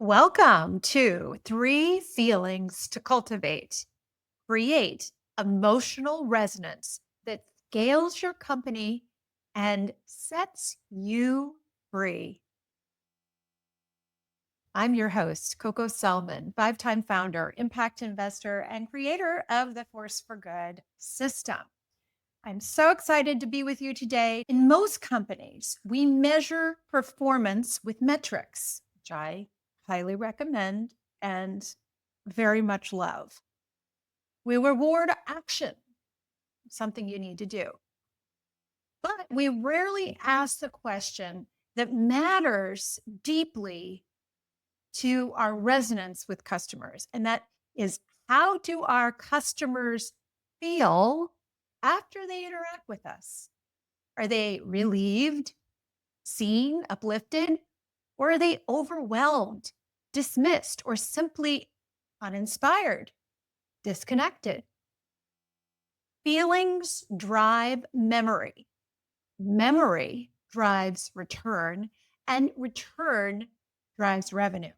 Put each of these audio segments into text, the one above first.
Welcome to Three Feelings to Cultivate. Create emotional resonance that scales your company and sets you free. I'm your host, Coco Selman, five-time founder, impact investor, and creator of the Force for Good system. I'm so excited to be with you today. In most companies, we measure performance with metrics, which I highly recommend and very much love. We reward action, something you need to do. But we rarely ask the question that matters deeply to our resonance with customers. And that is, how do our customers feel after they interact with us? Are they relieved, seen, uplifted, or are they overwhelmed, dismissed, or simply uninspired, disconnected? Feelings drive memory. Memory drives return, and return drives revenue.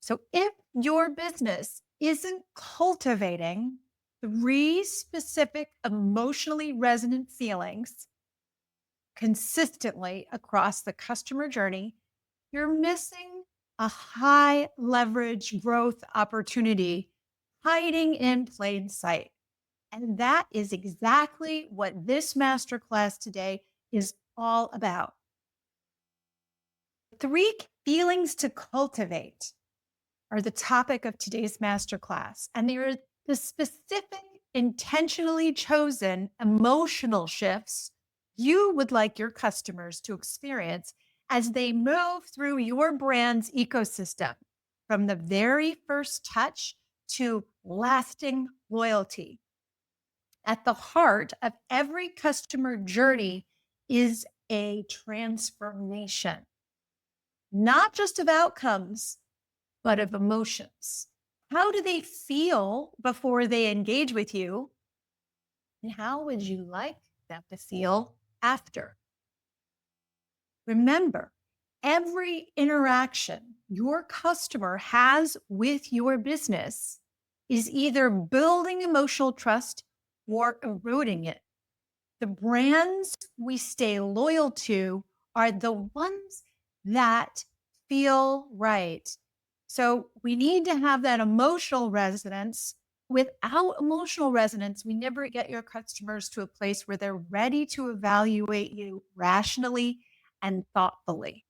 So if your business isn't cultivating three specific emotionally resonant feelings consistently across the customer journey, you're missing a high leverage growth opportunity hiding in plain sight. And that is exactly what this masterclass today is all about. Three feelings to cultivate are the topic of today's masterclass, and they are the specific, intentionally chosen emotional shifts you would like your customers to experience as they move through your brand's ecosystem, from the very first touch to lasting loyalty. At the heart of every customer journey is a transformation, not just of outcomes, but of emotions. How do they feel before they engage with you? And how would you like them to feel after? Remember, every interaction your customer has with your business is either building emotional trust or eroding it. The brands we stay loyal to are the ones that feel right. So we need to have that emotional resonance. Without emotional resonance, we never get your customers to a place where they're ready to evaluate you rationally and thoughtfully.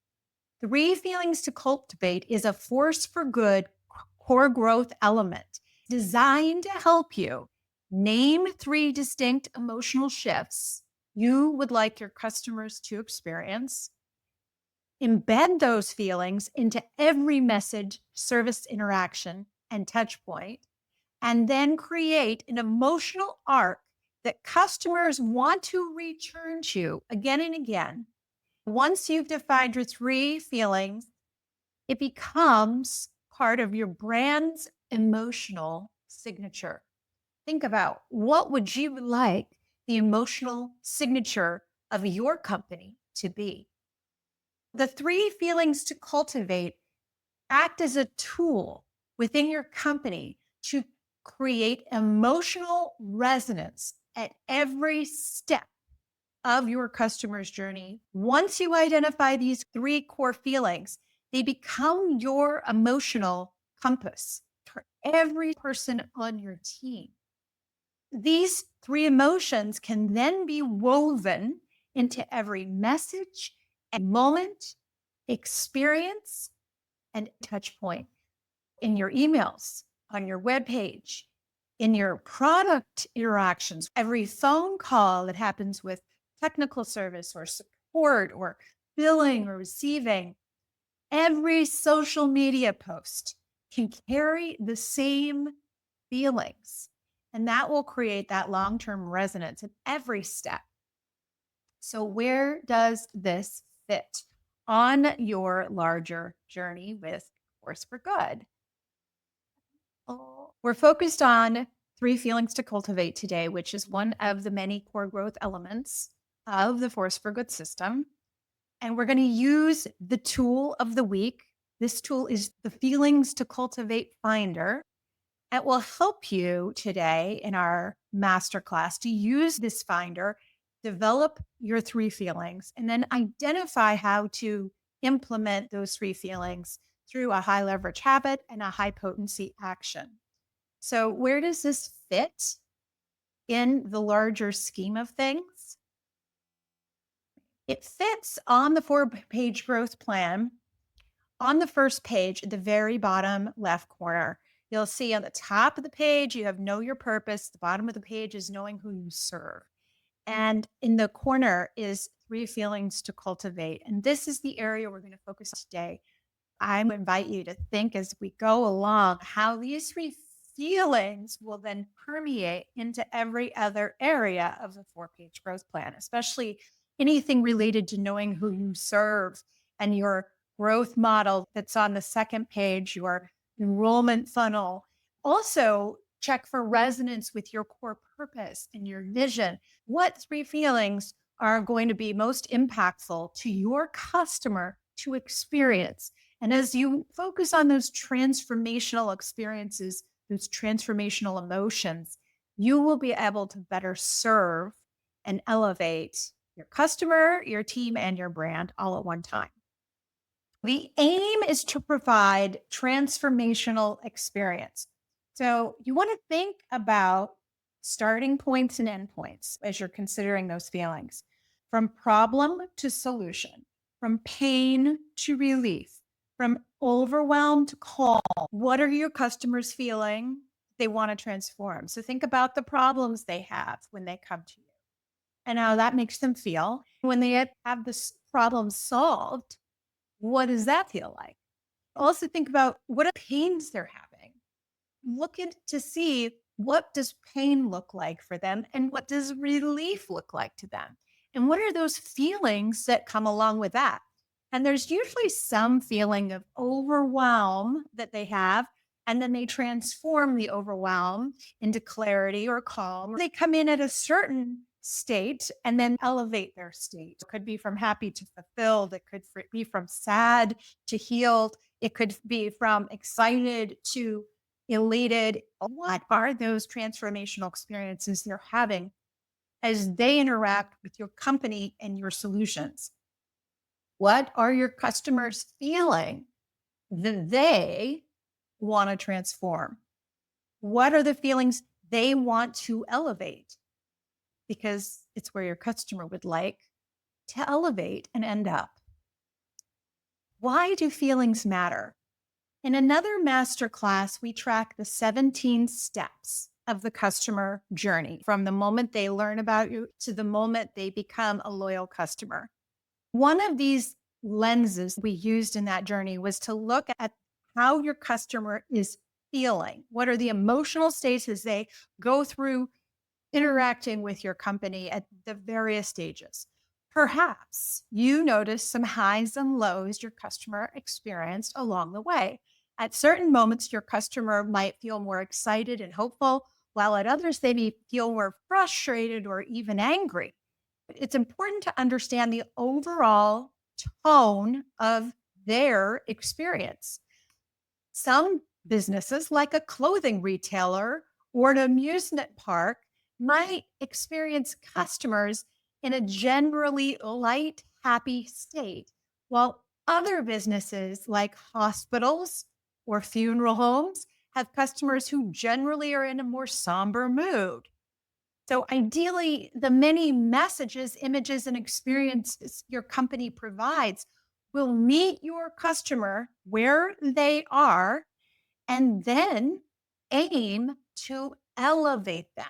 Three feelings to cultivate is a force for good core growth element designed to help you name three distinct emotional shifts you would like your customers to experience, embed those feelings into every message, service interaction, and touch point, and then create an emotional arc that customers want to return to again and again. Once you've defined your three feelings, it becomes part of your brand's emotional signature. Think about, what would you like the emotional signature of your company to be? The three feelings to cultivate act as a tool within your company to create emotional resonance at every step of your customer's journey. Once you identify these three core feelings, they become your emotional compass for every person on your team. These three emotions can then be woven into every message and moment, experience, and touch point in your emails, on your webpage, in your product interactions, every phone call that happens with technical service or support or billing or receiving, every social media post can carry the same feelings. And that will create that long-term resonance in every step. So where does this fit on your larger journey with Force for Good? We're focused on three feelings to cultivate today, which is one of the many core growth elements of the Force for Good system. And we're going to use the tool of the week This tool is the Feelings to Cultivate Finder. It will help you today in our masterclass to use this finder, develop your three feelings, and then identify how to implement those three feelings through a high leverage habit and a high potency action. So, where does this fit in the larger scheme of things? It fits on the 4-page growth plan. On the first page, at the very bottom left corner, you'll see on the top of the page, you have know your purpose. The bottom of the page is knowing who you serve. And in the corner is three feelings to cultivate. And this is the area we're going to focus on today. I invite you to think as we go along how these three feelings will then permeate into every other area of the 4-page growth plan, especially anything related to knowing who you serve and your growth model that's on the second page, your enrollment funnel. Also, check for resonance with your core purpose and your vision. What three feelings are going to be most impactful to your customer to experience? And as you focus on those transformational experiences, those transformational emotions, you will be able to better serve and elevate your customer, your team, and your brand all at one time. The aim is to provide transformational experience. So you want to think about starting points and endpoints as you're considering those feelings, from problem to solution, from pain to relief, from overwhelm to calm. What are your customers feeling they want to transform? So think about the problems they have when they come to you and how that makes them feel. When they have this problem solved, what does that feel like? Also think about what are pains they're having. Look at to see what does pain look like for them and what does relief look like to them. And what are those feelings that come along with that? And there's usually some feeling of overwhelm that they have, and then they transform the overwhelm into clarity or calm. They come in at a certain state and then elevate their state. It could be from happy to fulfilled. It could be from sad to healed. It could be from excited to elated. What are those transformational experiences they're having as they interact with your company and your solutions? What are your customers feeling that they want to transform? What are the feelings they want to elevate? Because it's where your customer would like to elevate and end up. Why do feelings matter? In another masterclass, we track the 17 steps of the customer journey from the moment they learn about you to the moment they become a loyal customer. One of these lenses we used in that journey was to look at how your customer is feeling. What are the emotional states as they go through interacting with your company at the various stages? Perhaps you notice some highs and lows your customer experienced along the way. At certain moments, your customer might feel more excited and hopeful, while at others, they may feel more frustrated or even angry. It's important to understand the overall tone of their experience. Some businesses, like a clothing retailer or an amusement park, might experience customers in a generally light, happy state, while other businesses, like hospitals or funeral homes, have customers who generally are in a more somber mood. So, ideally, the many messages, images, and experiences your company provides will meet your customer where they are and then aim to elevate them.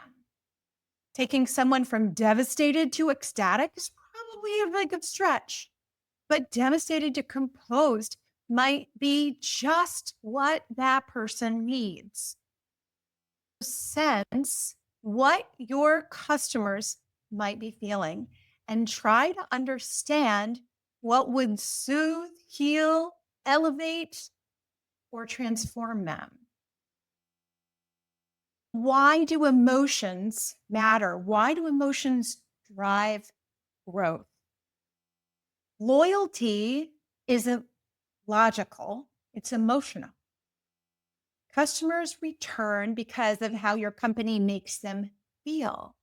Taking someone from devastated to ecstatic is probably a really good stretch, but devastated to composed might be just what that person needs. Sense what your customers might be feeling and try to understand what would soothe, heal, elevate, or transform them. Why do emotions matter? Why do emotions drive growth? Loyalty isn't logical. it's emotional. Customers return because of how your company makes them feel.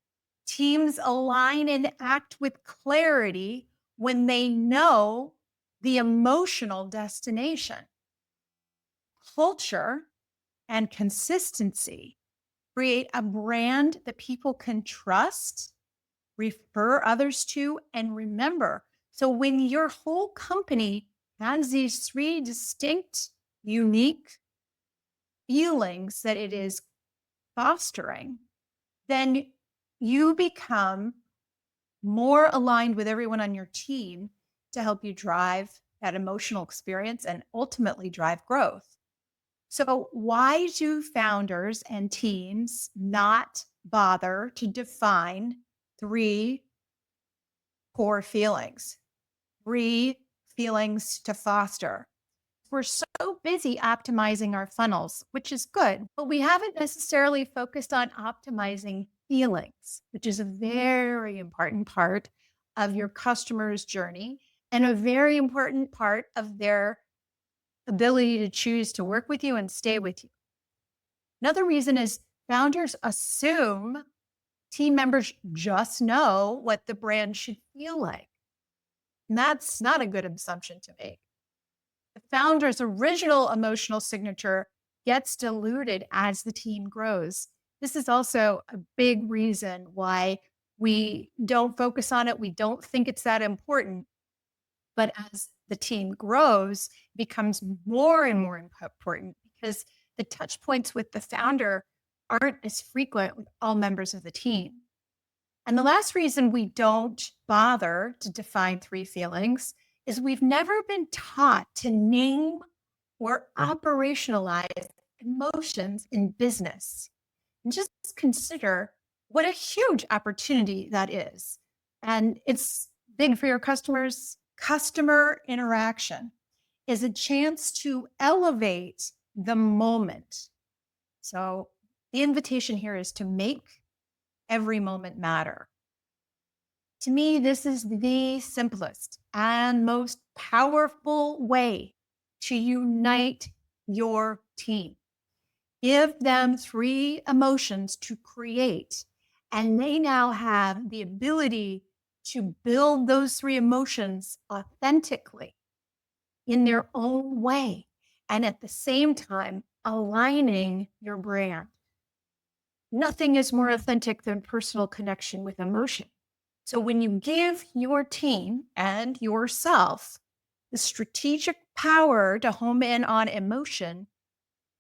Teams align and act with clarity when they know the emotional destination. Culture and consistency create a brand that people can trust, refer others to, and remember. So when your whole company has these three distinct, unique feelings that it is fostering, then you become more aligned with everyone on your team to help you drive that emotional experience and ultimately drive growth. So, why do founders and teams not bother to define three core feelings, three feelings to foster? We're so busy optimizing our funnels, which is good, but we haven't necessarily focused on optimizing feelings, which is a very important part of your customer's journey and a very important part of their ability to choose to work with you and stay with you. Another reason is founders assume team members just know what the brand should feel like. And that's not a good assumption to make. The founder's original emotional signature gets diluted as the team grows. This is also a big reason why we don't focus on it. We don't think it's that important. But as the team grows, it becomes more and more important because the touch points with the founder aren't as frequent with all members of the team. And the last reason we don't bother to define three feelings is we've never been taught to name or operationalize emotions in business. And just consider what a huge opportunity that is. And it's big for your customers. Customer interaction is a chance to elevate the moment. So the invitation here is to make every moment matter. To me, this is the simplest and most powerful way to unite your team. Give them three emotions to create, and they now have the ability to build those three emotions authentically in their own way, and at the same time, aligning your brand. Nothing is more authentic than personal connection with emotion. So when you give your team and yourself the strategic power to home in on emotion,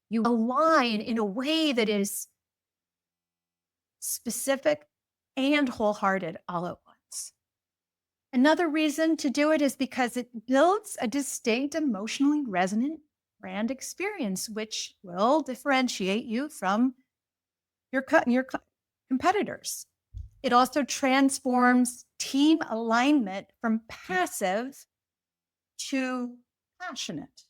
you align in a way that is specific and wholehearted all at once. Another reason to do it is because it builds a distinct, emotionally resonant brand experience, which will differentiate you from your competitors. It also transforms team alignment from passive to passionate.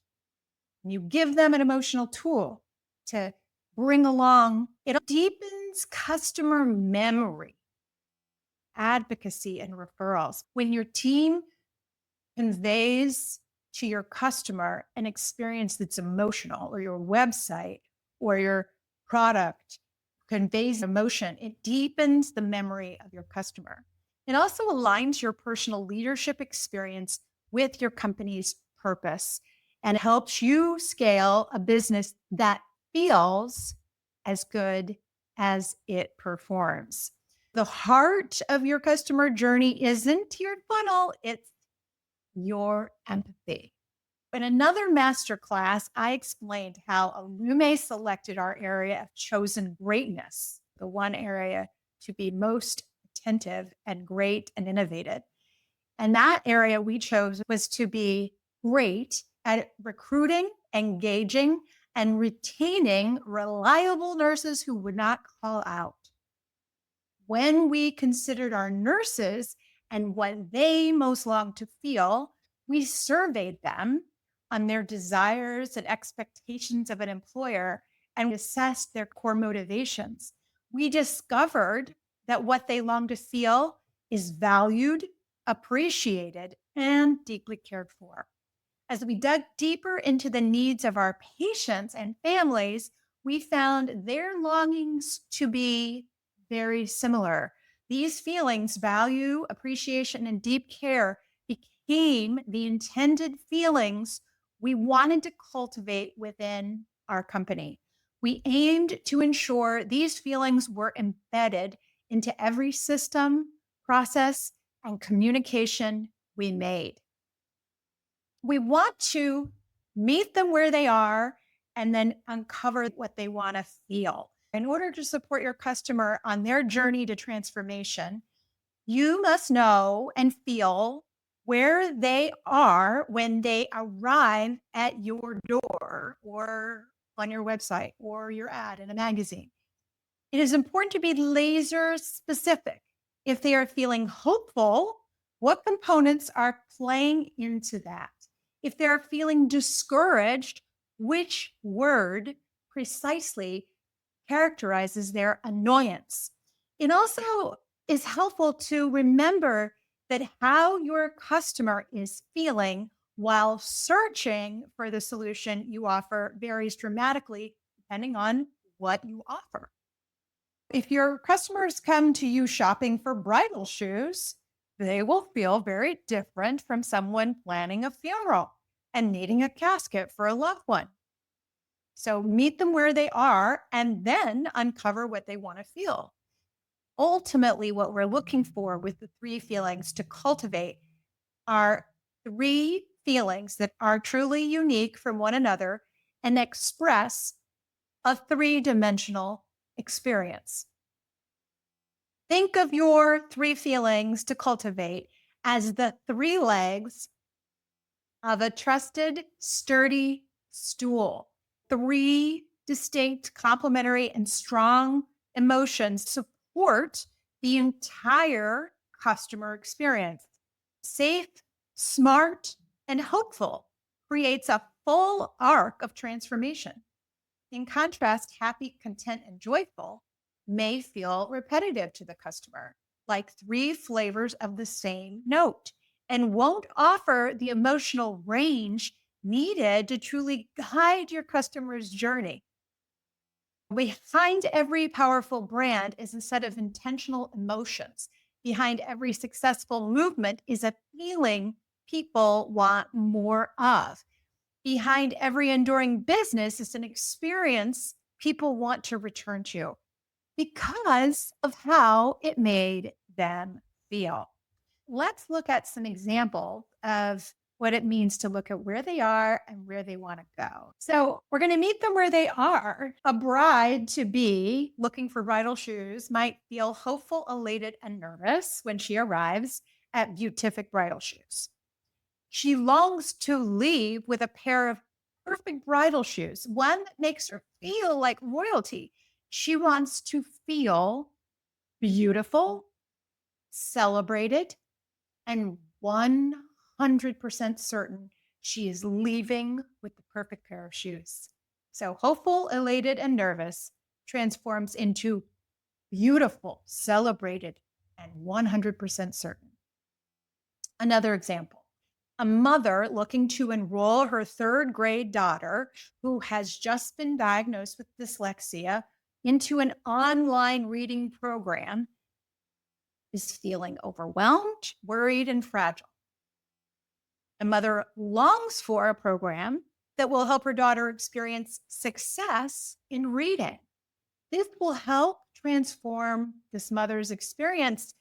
You give them an emotional tool to bring along. It deepens customer memory, advocacy, and referrals. When your team conveys to your customer an experience that's emotional, or your website or your product conveys emotion, it deepens the memory of your customer. It also aligns your personal leadership experience with your company's purpose and helps you scale a business that feels as good as it performs. The heart of your customer journey isn't your funnel, it's your empathy. In another masterclass, I explained how Illume selected our area of chosen greatness, the one area to be most attentive and great and innovative. And that area we chose was to be great at recruiting, engaging, and retaining reliable nurses who would not call out. When we considered our nurses and what they most longed to feel, we surveyed them on their desires and expectations of an employer and assessed their core motivations. We discovered that what they long to feel is valued, appreciated, and deeply cared for. As we dug deeper into the needs of our patients and families, we found their longings to be very similar. These feelings, value, appreciation, and deep care, became the intended feelings we wanted to cultivate within our company. We aimed to ensure these feelings were embedded into every system, process, and communication we made. We want to meet them where they are and then uncover what they want to feel. In order to support your customer on their journey to transformation, you must know and feel where they are when they arrive at your door or on your website or your ad in a magazine. It is important to be laser specific. If they are feeling hopeful, what components are playing into that? If they're feeling discouraged, which word precisely characterizes their annoyance? It also is helpful to remember that how your customer is feeling while searching for the solution you offer varies dramatically depending on what you offer. If your customers come to you shopping for bridal shoes, they will feel very different from someone planning a funeral and needing a casket for a loved one. So meet them where they are and then uncover what they want to feel. Ultimately, what we're looking for with the three feelings to cultivate are three feelings that are truly unique from one another and express a three-dimensional experience. Think of your three feelings to cultivate as the three legs of a trusted, sturdy stool. Three distinct, complementary, and strong emotions support the entire customer experience. Safe, smart, and hopeful creates a full arc of transformation. In contrast, happy, content, and joyful may feel repetitive to the customer, like three flavors of the same note, and won't offer the emotional range needed to truly guide your customer's journey. Behind every powerful brand is a set of intentional emotions. Behind every successful movement is a feeling people want more of. Behind every enduring business is an experience people want to return to because of how it made them feel. Let's look at some examples of what it means to look at where they are and where they want to go. So we're going to meet them where they are. A bride to be looking for bridal shoes might feel hopeful, elated, and nervous when she arrives at Beautific Bridal Shoes. She longs to leave with a pair of perfect bridal shoes, one that makes her feel like royalty. She wants to feel beautiful, celebrated, and 100% certain she is leaving with the perfect pair of shoes. So, hopeful, elated, and nervous transforms into beautiful, celebrated, and 100% certain. Another example. A mother looking to enroll her third grade daughter, who has just been diagnosed with dyslexia, into an online reading program is feeling overwhelmed, worried, and fragile. A mother longs for a program that will help her daughter experience success in reading. This will help transform this mother's experience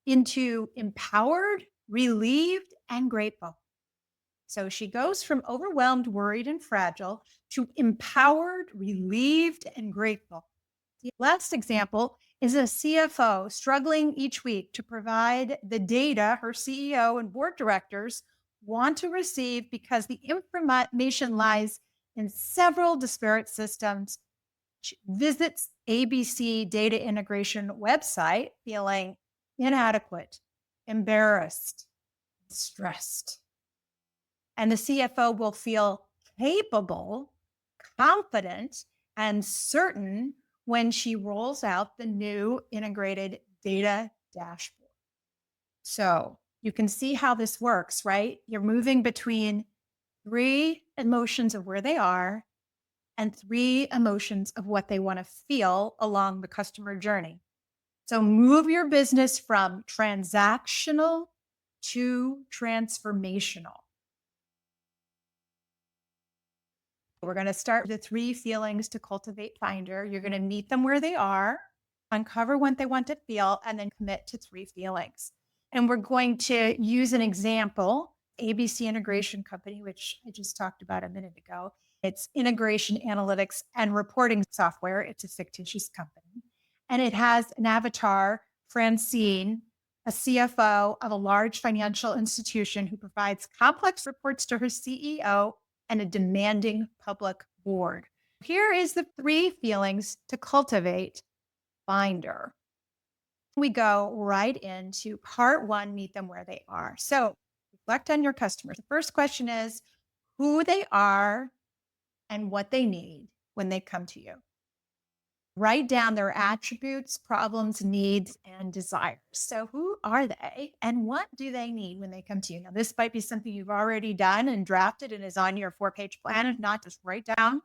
into empowered, relieved, and grateful. So she goes from overwhelmed, worried, and fragile to empowered, relieved, and grateful. The last example is a CFO struggling each week to provide the data her CEO and board directors want to receive because the information lies in several disparate systems. She visits ABC data integration website feeling inadequate, embarrassed, stressed. And the CFO will feel capable, confident, and certain when she rolls out the new integrated data dashboard. So you can see how this works, right? You're moving between 3 emotions of where they are, and 3 emotions of what they want to feel along the customer journey. So move your business from transactional to transformational. We're going to start with the 3 feelings to cultivate finder. You're going to meet them where they are, uncover what they want to feel, and then commit to 3 feelings. And we're going to use an example, ABC Integration Company, which I just talked about a minute ago. It's integration analytics and reporting software. It's a fictitious company. And it has an avatar, Francine, a CFO of a large financial institution who provides complex reports to her CEO and a demanding public board. Here is the 3 feelings to cultivate finder. We go right into part 1, meet them where they are. So reflect on your customers. The first question is who they are and what they need when they come to you. Write down their attributes, problems, needs, and desires. So, who are they and what do they need when they come to you? Now, this might be something you've already done and drafted and is on your 4-page plan. If not, just write down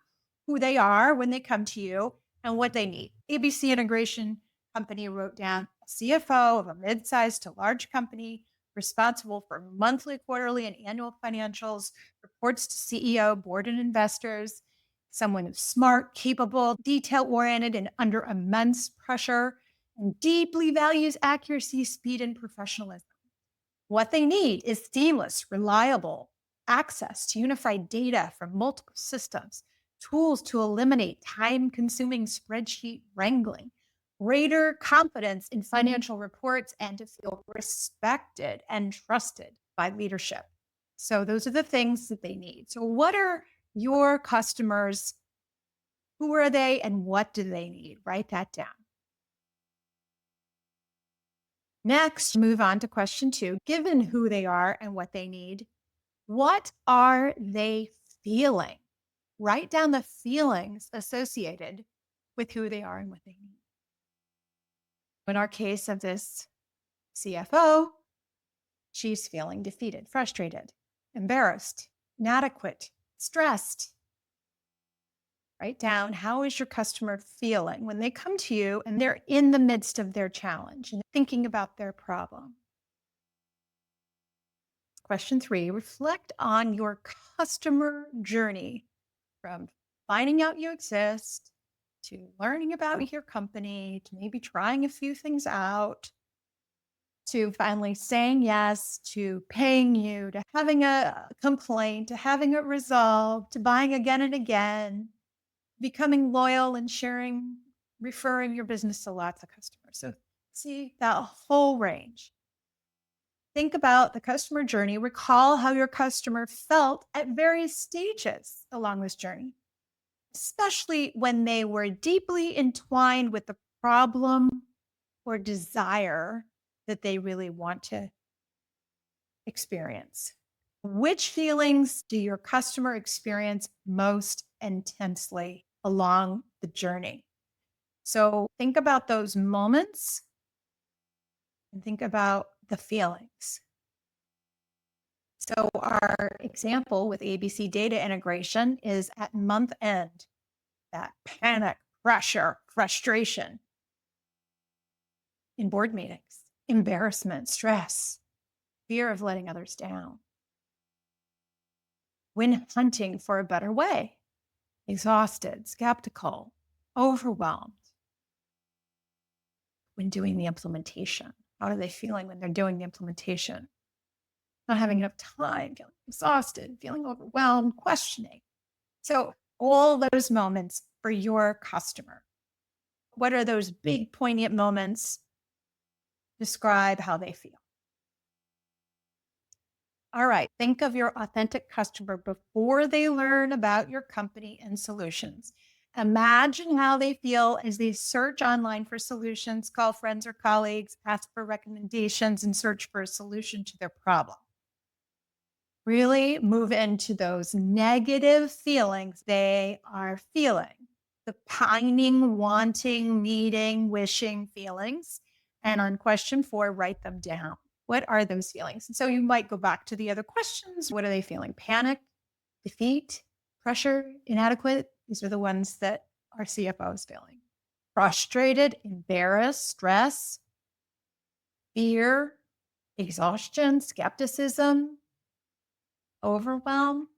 who they are when they come to you and what they need. ABC Integration Company wrote down a CFO of a mid-sized to large company responsible for monthly, quarterly, and annual financials, reports to CEO, board, and investors. Someone who's smart, capable, detail-oriented, and under immense pressure, and deeply values accuracy, speed, and professionalism. What they need is seamless, reliable access to unified data from multiple systems, tools to eliminate time-consuming spreadsheet wrangling, greater confidence in financial reports, and to feel respected and trusted by leadership. So those are the things that they need. So what are your customers? Who are they and what do they need? Write that down. Next, move on to question 2. Given who they are and what they need, what are they feeling? Write down the feelings associated with who they are and what they need. In our case of this CFO, she's feeling defeated, frustrated, embarrassed, inadequate, stressed. Write down, how is your customer feeling when they come to you and they're in the midst of their challenge and thinking about their problem? Question 3, reflect on your customer journey from finding out you exist to learning about your company to maybe trying a few things out to finally saying yes, to paying you, to having a complaint, to having it resolved, to buying again and again, becoming loyal and sharing, referring your business to lots of customers. So see that whole range. Think about the customer journey. Recall how your customer felt at various stages along this journey, especially when they were deeply entwined with the problem or desire that they really want to experience. Which feelings do your customer experience most intensely along the journey? So think about those moments and think about the feelings. So our example with ABC data integration is at month end, that panic, pressure, frustration in board meetings, embarrassment, stress, fear of letting others down. When hunting for a better way, exhausted, skeptical, overwhelmed. When doing the implementation, how are they feeling when they're doing the implementation? Not having enough time, feeling exhausted, feeling overwhelmed, questioning. So all those moments for your customer. What are those big poignant moments? Describe how they feel. All right, think of your authentic customer before they learn about your company and solutions. Imagine how they feel as they search online for solutions, call friends or colleagues, ask for recommendations, and search for a solution to their problem. Really move into those negative feelings they are feeling, the pining, wanting, needing, wishing feelings. And on question 4, write them down. What are those feelings? And so you might go back to the other questions. What are they feeling? Panic, Defeat, pressure, inadequate. These are the ones that our CFO is feeling. Frustrated, embarrassed, stress, fear, exhaustion, skepticism, overwhelm.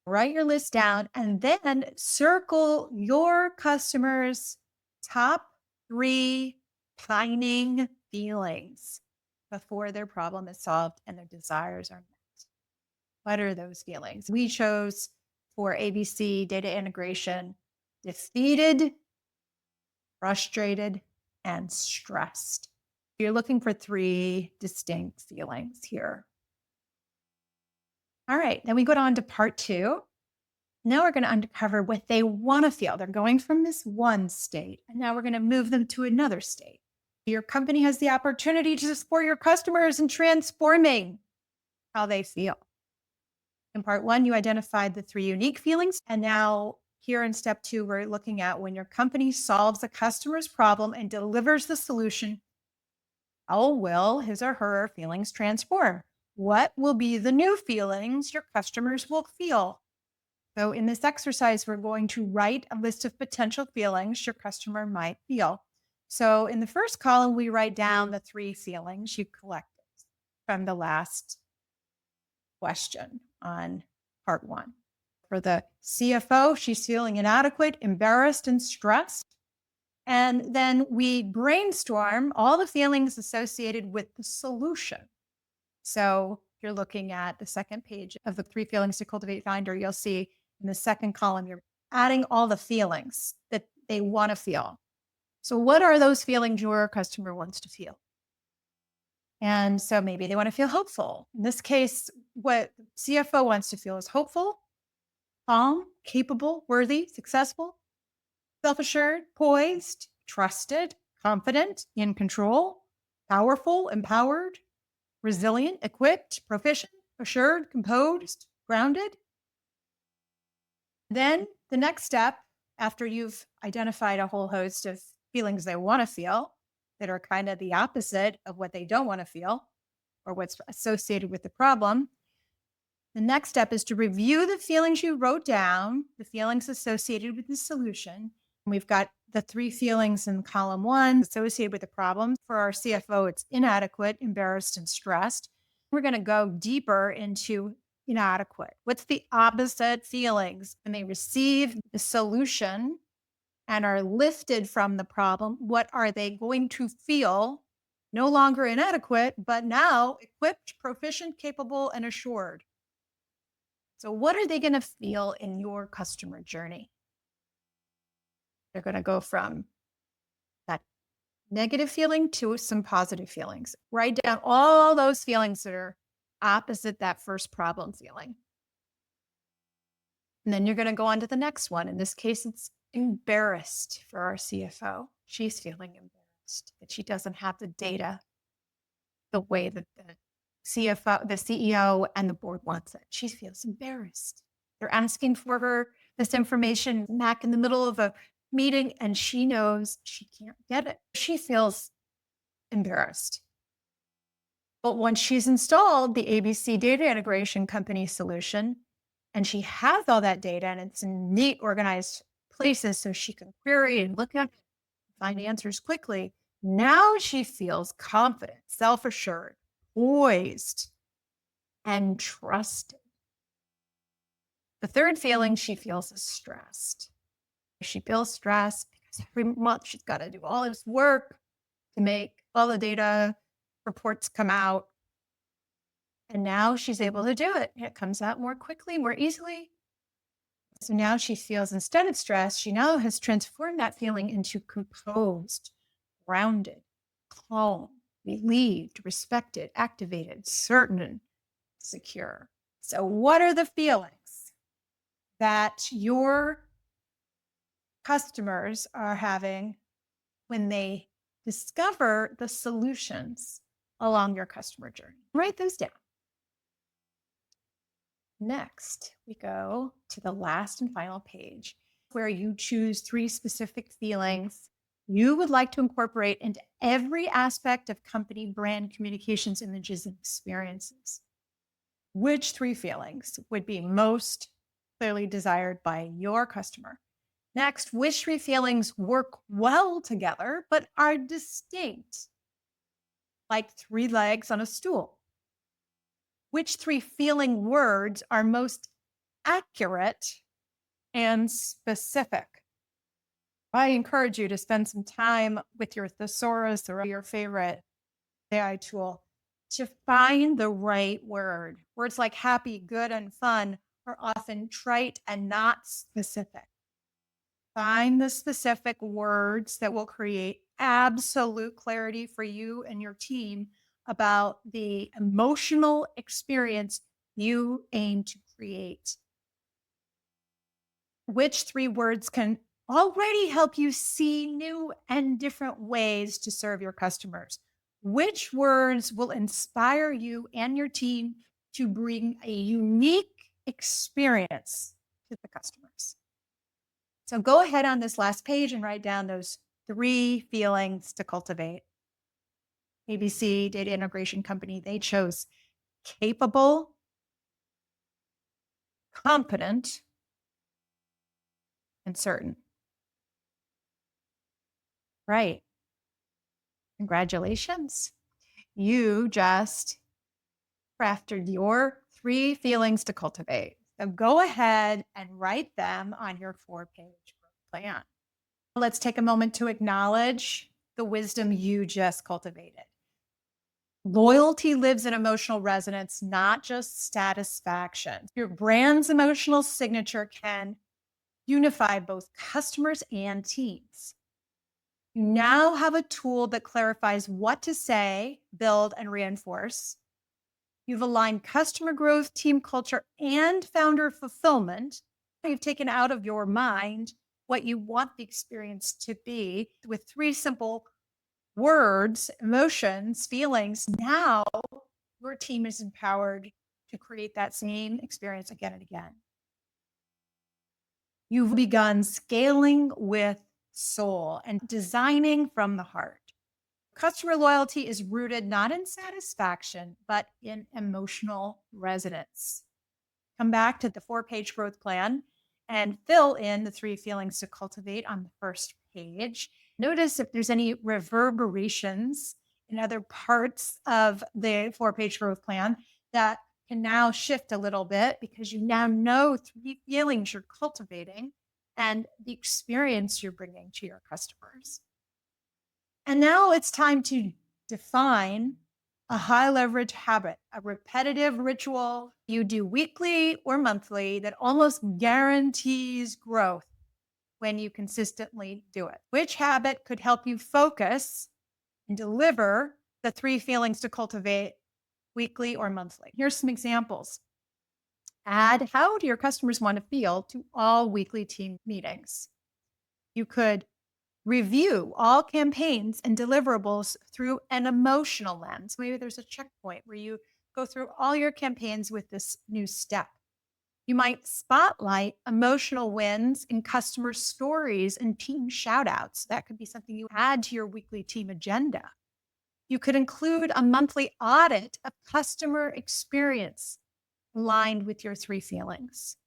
Write your list down and then circle your customers' top 3 pining feelings before their problem is solved and their desires are met. What are those feelings? We chose for ABC data integration, defeated, frustrated, and stressed. You're looking for 3 distinct feelings here. All right, then we go on to part 2. Now we're going to uncover what they want to feel. They're going from this one state, and now we're going to move them to another state. Your company has the opportunity to support your customers in transforming how they feel. In part 1, you identified the 3 unique feelings. And now here in step 2, we're looking at when your company solves a customer's problem and delivers the solution, how will his or her feelings transform? What will be the new feelings your customers will feel? So in this exercise, we're going to write a list of potential feelings your customer might feel. So in the first column, we write down the 3 feelings you collected from the last question on part 1. For the CFO, she's feeling inadequate, embarrassed, and stressed. And then we brainstorm all the feelings associated with the solution. So if you're looking at the second page of the 3 feelings to cultivate finder, you'll see in the second column, you're adding all the feelings that they want to feel. So what are those feelings your customer wants to feel? And so maybe they want to feel hopeful. In this case, what CFO wants to feel is hopeful, calm, capable, worthy, successful, self-assured, poised, trusted, confident, in control, powerful, empowered, resilient, equipped, proficient, assured, composed, grounded. Then the next step, after you've identified a whole host of feelings they want to feel that are kind of the opposite of what they don't want to feel or what's associated with the problem, the next step is to review the feelings you wrote down, the feelings associated with the solution. We've got the 3 feelings in column 1 associated with the problem. For our CFO, it's inadequate, embarrassed, and stressed. We're going to go deeper into inadequate. What's the opposite feelings when they receive the solution and are lifted from the problem? What are they going to feel? No longer inadequate, but now equipped, proficient, capable, and assured. So what are they going to feel in your customer journey? They're going to go from that negative feeling to some positive feelings. Write down all those feelings that are opposite that first problem feeling. And then you're going to go on to the next one. In this case, it's embarrassed for our CFO. She's feeling embarrassed that she doesn't have the data the way that the CFO, the CEO, and the board wants it. She feels embarrassed. They're asking for her this information back in the middle of a meeting, and she knows she can't get it. She feels embarrassed. But once she's installed the ABC data integration company solution, and she has all that data and it's in neat, organized places so she can query and look at, find answers quickly, now she feels confident, self-assured, poised, and trusted. The third feeling she feels is stressed. She feels stressed because every month she's got to do all this work to make all the data reports come out. And now she's able to do it. It comes out more quickly, more easily. So now she feels, instead of stress, she now has transformed that feeling into composed, grounded, calm, relieved, respected, activated, certain, secure. So what are the feelings that your customers are having when they discover the solutions along your customer journey? Write those down. Next, we go to the last and final page where you choose 3 specific feelings you would like to incorporate into every aspect of company brand communications, images, and experiences. Which three feelings would be most clearly desired by your customer? Next, which three feelings work well together but are distinct, like three legs on a stool? Which three feeling words are most accurate and specific? I encourage you to spend some time with your thesaurus or your favorite AI tool to find the right word. Words like happy, good, and fun are often trite and not specific. Find the specific words that will create absolute clarity for you and your team about the emotional experience you aim to create. Which three words can already help you see new and different ways to serve your customers? Which words will inspire you and your team to bring a unique experience to the customers? So go ahead on this last page and write down those three feelings to cultivate. ABC Data Integration Company, they chose capable, competent, and certain. Right. Congratulations. You just crafted your three feelings to cultivate. So go ahead and write them on your 4-page plan. Let's take a moment to acknowledge the wisdom you just cultivated. Loyalty lives in emotional resonance, not just satisfaction. Your brand's emotional signature can unify both customers and teams. You now have a tool that clarifies what to say, build, and reinforce. You've aligned customer growth, team culture, and founder fulfillment. You've taken out of your mind what you want the experience to be with three simple words, emotions, feelings. Now your team is empowered to create that same experience again and again. You've begun scaling with soul and designing from the heart. Customer loyalty is rooted not in satisfaction, but in emotional resonance. Come back to the 4-page growth plan and fill in the three feelings to cultivate on the first page. Notice if there's any reverberations in other parts of the 4-page growth plan that can now shift a little bit because you now know three feelings you're cultivating and the experience you're bringing to your customers. And now it's time to define a high leverage habit, a repetitive ritual you do weekly or monthly that almost guarantees growth when you consistently do it. Which habit could help you focus and deliver the three feelings to cultivate weekly or monthly? Here's some examples. Add how do your customers want to feel to all weekly team meetings. You could review all campaigns and deliverables through an emotional lens. Maybe there's a checkpoint where you go through all your campaigns with this new step. You might spotlight emotional wins in customer stories and team shoutouts. That could be something you add to your weekly team agenda. You could include a monthly audit of customer experience aligned with your three feelings.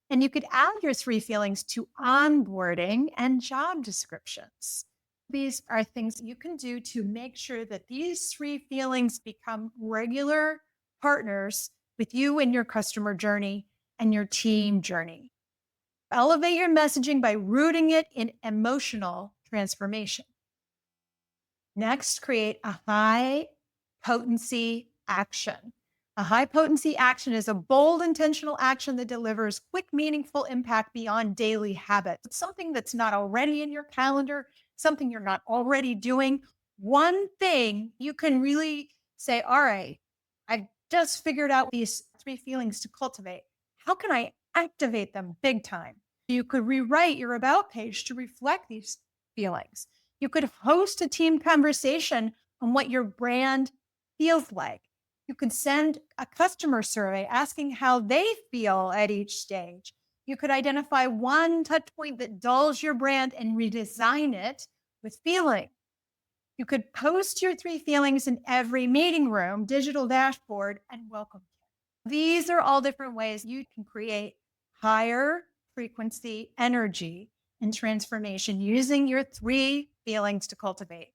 And you could add your three feelings to onboarding and job descriptions. These are things you can do to make sure that these three feelings become regular partners with you in your customer journey and your team journey. Elevate your messaging by rooting it in emotional transformation. Next, create a high potency action. A high potency action is a bold, intentional action that delivers quick, meaningful impact beyond daily habits. It's something that's not already in your calendar, something you're not already doing. One thing you can really say, all right, I've just figured out these three feelings to cultivate. How can I activate them big time? You could rewrite your about page to reflect these feelings. You could host a team conversation on what your brand feels like. You could send a customer survey asking how they feel at each stage. You could identify one touch point that dulls your brand and redesign it with feeling. You could post your three feelings in every meeting room, digital dashboard, and welcome kit. These are all different ways you can create higher frequency energy and transformation using your 3 feelings to cultivate.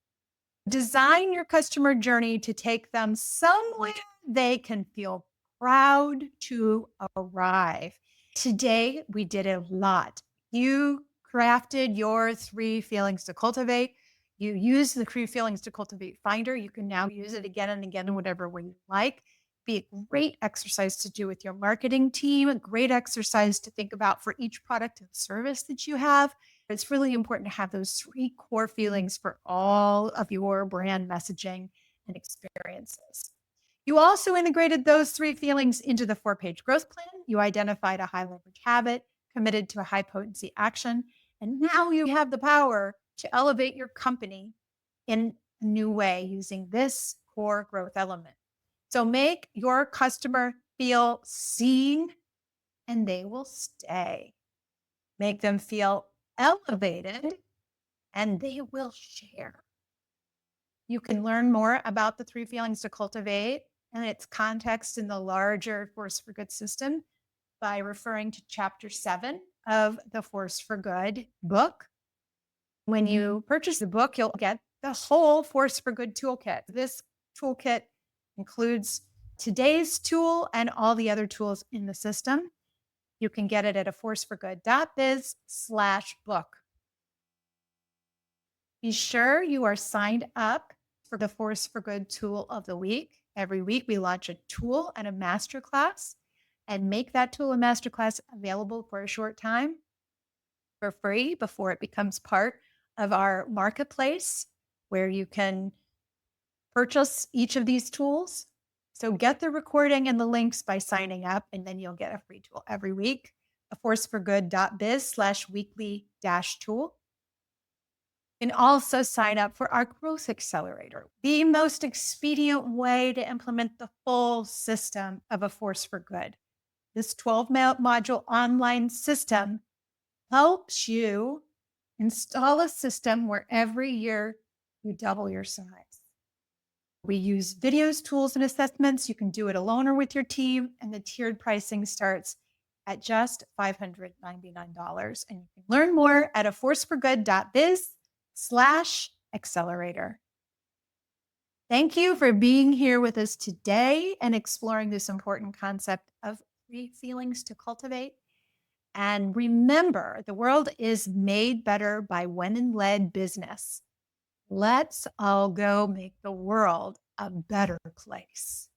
Design your customer journey to take them somewhere they can feel proud to arrive. Today, we did a lot. You crafted your 3 feelings to cultivate. You use the 3 feelings to cultivate finder. You can now use it again and again in whatever way you like. Be a great exercise to do with your marketing team, a great exercise to think about for each product and service that you have. It's really important to have those 3 core feelings for all of your brand messaging and experiences. You also integrated those 3 feelings into the 4-page growth plan. You identified a high leverage habit, committed to a high potency action, and now you have the power to elevate your company in a new way using this core growth element. So make your customer feel seen and they will stay. Make them feel elevated and they will share. You can learn more about the 3 feelings to cultivate and its context in the larger Force for Good system by referring to chapter 7 of the Force for Good book. When you purchase the book, you'll get the whole Force for Good toolkit. This toolkit includes today's tool and all the other tools in the system. You can get it at aforceforgood.biz/book. Be sure you are signed up for the Force for Good tool of the week. Every week we launch a tool and a masterclass and make that tool and masterclass available for a short time for free before it becomes part of our marketplace where you can purchase each of these tools. So get the recording and the links by signing up, and then you'll get a free tool every week. aforceforgood.biz/weekly-tool. You can also sign up for our growth accelerator, the most expedient way to implement the full system of A Force for Good. This 12-module online system helps you install a system where every year you double your size. We use videos, tools, and assessments. You can do it alone or with your team, and the tiered pricing starts at just $599. And you can learn more at aforceforgood.biz/accelerator. Thank you for being here with us today and exploring this important concept of 3 feelings to cultivate. And remember, the world is made better by women-led business. Let's all go make the world a better place.